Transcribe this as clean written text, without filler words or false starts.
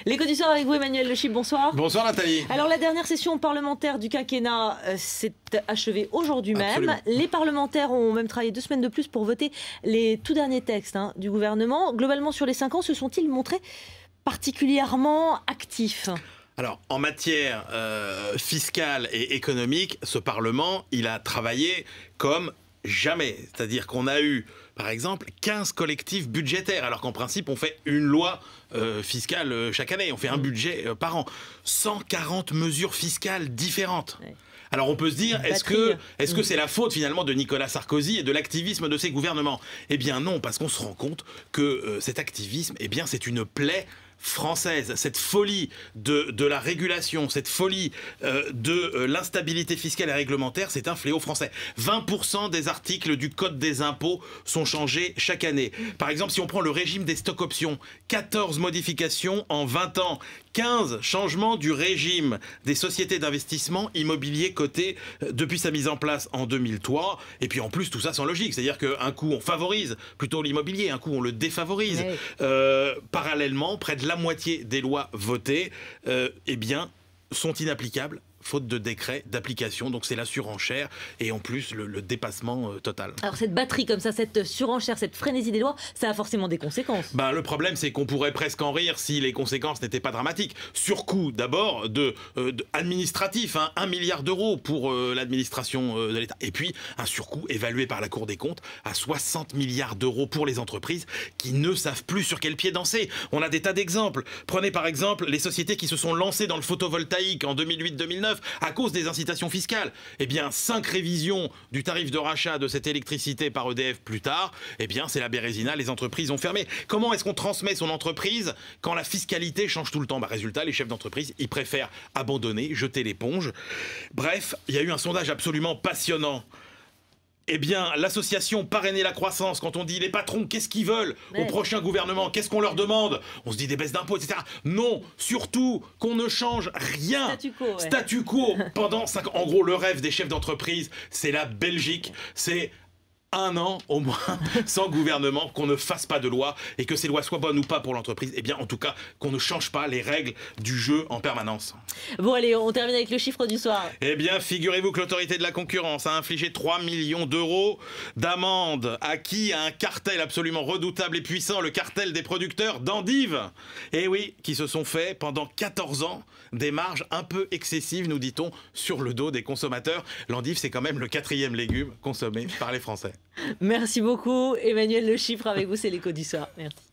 L'écho du soir avec vous, Emmanuel Le Chypre, bonsoir. Bonsoir Nathalie. Alors la dernière session parlementaire du quinquennat s'est achevée aujourd'hui même. Absolument. Les parlementaires ont même travaillé 2 semaines de plus pour voter les tout derniers textes du gouvernement. Globalement, sur les 5 ans, se sont-ils montrés particulièrement actifs ? Alors, en matière fiscale et économique, ce Parlement, il a travaillé comme jamais. C'est-à-dire qu'on a eu, par exemple, 15 collectifs budgétaires, alors qu'en principe, on fait une loi fiscale chaque année. On fait un budget par an. 140 mesures fiscales différentes. Ouais. Alors on peut se dire, est-ce que c'est la faute finalement de Nicolas Sarkozy et de l'activisme de ses gouvernements? Eh bien non, parce qu'on se rend compte que cet activisme, eh bien c'est une plaie française. Cette folie de la régulation, cette folie de l'instabilité fiscale et réglementaire, c'est un fléau français. 20% des articles du Code des impôts sont changés chaque année. Par exemple, si on prend le régime des stock options, 14 modifications en 20 ans, 15 changements du régime des sociétés d'investissement immobilier cotées depuis sa mise en place en 2003. Et puis en plus, tout ça sans logique. C'est-à-dire qu'un coup, on favorise plutôt l'immobilier, un coup, on le défavorise. Oui. Parallèlement, près de la moitié des lois votées, eh bien, sont inapplicables, faute de décret d'application. Donc c'est la surenchère et en plus le dépassement total. Alors cette batterie comme ça, cette surenchère, cette frénésie des lois, ça a forcément des conséquences. Ben, le problème, c'est qu'on pourrait presque en rire si les conséquences n'étaient pas dramatiques. Surcoût d'abord administratif, 1 milliard d'euros pour l'administration de l'État. Et puis un surcoût évalué par la Cour des comptes à 60 milliards d'euros pour les entreprises qui ne savent plus sur quel pied danser. On a des tas d'exemples. Prenez par exemple les sociétés qui se sont lancées dans le photovoltaïque en 2008-2009 à cause des incitations fiscales. Eh bien, 5 révisions du tarif de rachat de cette électricité par EDF plus tard, eh bien, c'est la bérésina, les entreprises ont fermé. Comment est-ce qu'on transmet son entreprise quand la fiscalité change tout le temps? Résultat, les chefs d'entreprise, ils préfèrent abandonner, jeter l'éponge. Bref, il y a eu un sondage absolument passionnant. Eh bien, l'association Parrainer la croissance, quand on dit les patrons, qu'est-ce qu'ils veulent au prochain gouvernement? Qu'est-ce qu'on leur demande? On se dit des baisses d'impôts, etc. Non, surtout qu'on ne change rien. Statu quo. Ouais. Statu quo pendant 5 ans. En gros, le rêve des chefs d'entreprise, c'est la Belgique. C'est 1 an au moins sans gouvernement, qu'on ne fasse pas de loi et que ces lois soient bonnes ou pas pour l'entreprise, eh bien en tout cas qu'on ne change pas les règles du jeu en permanence. Bon allez, on termine avec le chiffre du soir. Eh bien figurez-vous que l'autorité de la concurrence a infligé 3 millions d'euros d'amende acquis à un cartel absolument redoutable et puissant, le cartel des producteurs d'endives. Et oui, qui se sont fait pendant 14 ans des marges un peu excessives, nous dit-on, sur le dos des consommateurs. L'endive, c'est quand même le 4e légume consommé par les Français. Merci beaucoup, Emmanuel Le Chypre avec vous, c'est l'écho du soir. Merci.